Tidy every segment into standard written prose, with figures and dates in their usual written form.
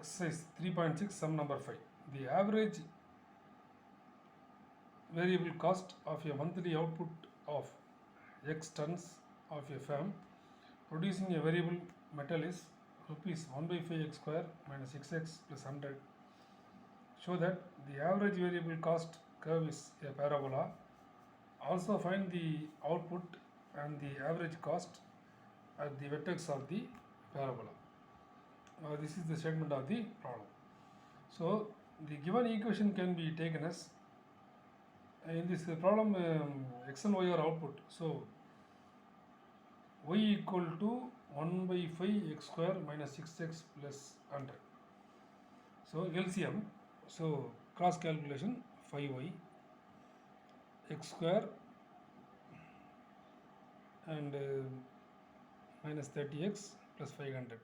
Exercise 3.6, sum number 5. The average variable cost of a monthly output of X tons of a firm producing a variable metal is rupees 1 by 5 x square minus 6x plus 100. Show that the average variable cost curve is a parabola. Also find the output and the average cost at the vertex of the parabola. This is the statement of the problem. So the given equation can be taken as in this problem x and y are output. So y equal to 1 by 5 x square minus 6x plus 100. So LCM, so cross calculation 5y x square and minus 30x plus 500.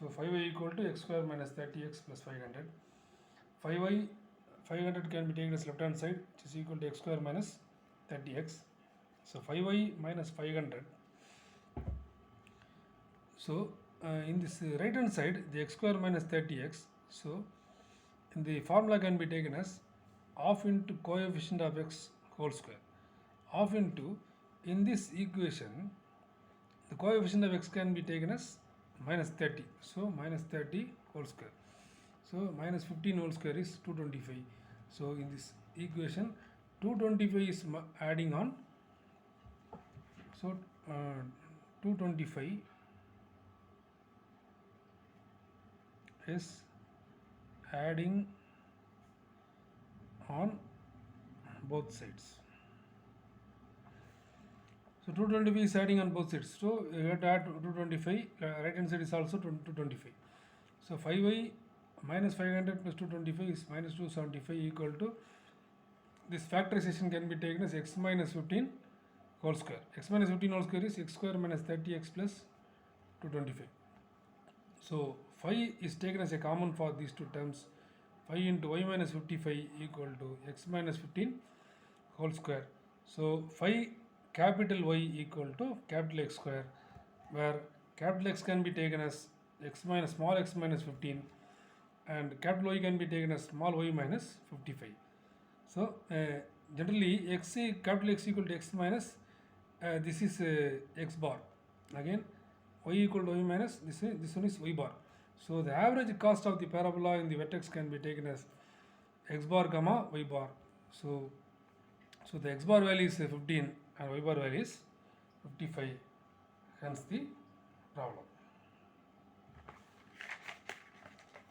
So 5y equal to x square minus 30x plus 500. 5y 500 can be taken as left hand side, which is equal to x square minus 30x. So 5y minus 500. So in this right hand side, the x square minus 30x. So in the formula can be taken as half into coefficient of x whole square. Half into, in this equation, the coefficient of x can be taken as minus 30. So minus 30 whole square. So minus 15 whole square is 225. So in this equation, 225 is adding on. So 225 is adding on both sides. So 225 is adding on both sides. So you have to add 225. Right hand side is also 225. So 5y minus 500 plus 225 is minus 275 equal to, this factorization can be taken as x minus 15 whole square. X minus 15 whole square is x square minus 30x plus 225. So 5 is taken as a common for these two terms. 5 into y minus 55 equal to x minus 15 whole square. So 5 capital Y equal to capital X square, where capital X can be taken as small x minus 15 and capital Y can be taken as small y minus 55. So generally capital X equal to x minus, this is x bar. Again y equal to y minus, this one is y bar. So the average cost of the parabola in the vertex can be taken as x bar comma y bar. So the x bar value is 15 and y bar value is 55, hence the problem.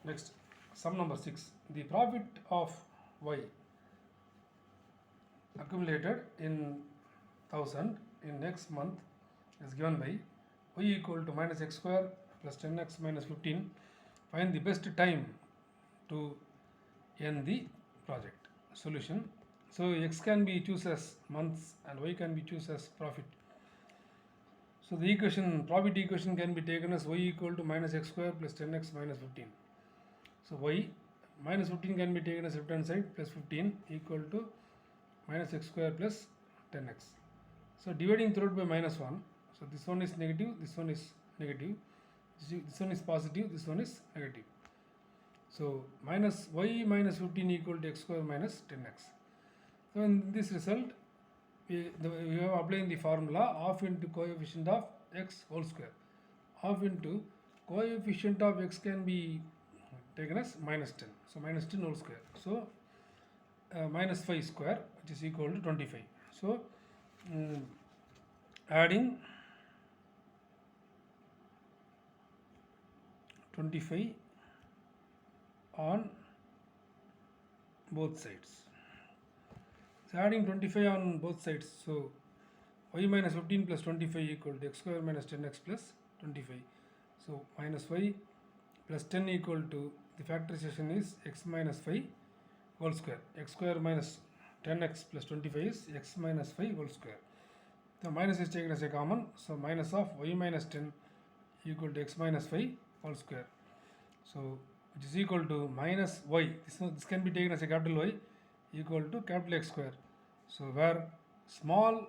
Next, sum number 6. The profit of y accumulated in 1000 in next month is given by y equal to minus x square plus 10x minus 15. Find the best time to end the project. Solution. So x can be chosen as months and y can be chosen as profit. So the profit equation can be taken as y equal to minus x square plus 10x minus 15. So y minus 15 can be taken as left hand side, plus 15 equal to minus x square plus 10x. So dividing throughout by minus 1. So this one is negative, this one is negative, this one is positive, this one is negative. So minus y minus 15 equal to x square minus 10x. So in this result, we have applying the formula half into coefficient of x whole square. Half into coefficient of x can be taken as minus 10. So minus 10 whole square. So minus 5 square, which is equal to 25. So adding 25 on both sides. So adding 25 on both sides. So y minus 15 plus 25 equal to x square minus 10x plus 25. So minus y plus 10 equal to, the factorization is x minus 5 whole square. X square minus 10x plus 25 is x minus 5 whole square. The minus is taken as a common. So minus of y minus 10 equal to x minus 5 whole square. So which is equal to minus y. This can be taken as a capital Y equal to capital X square. So where small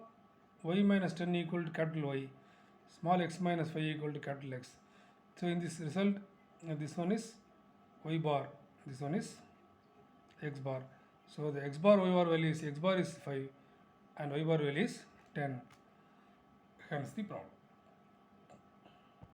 y minus 10 equal to capital Y, small x minus 5 equal to capital X. So in this result, this one is y bar, this one is x bar. So the x bar, y bar value is, x bar is 5 and y bar value is 10, hence the problem.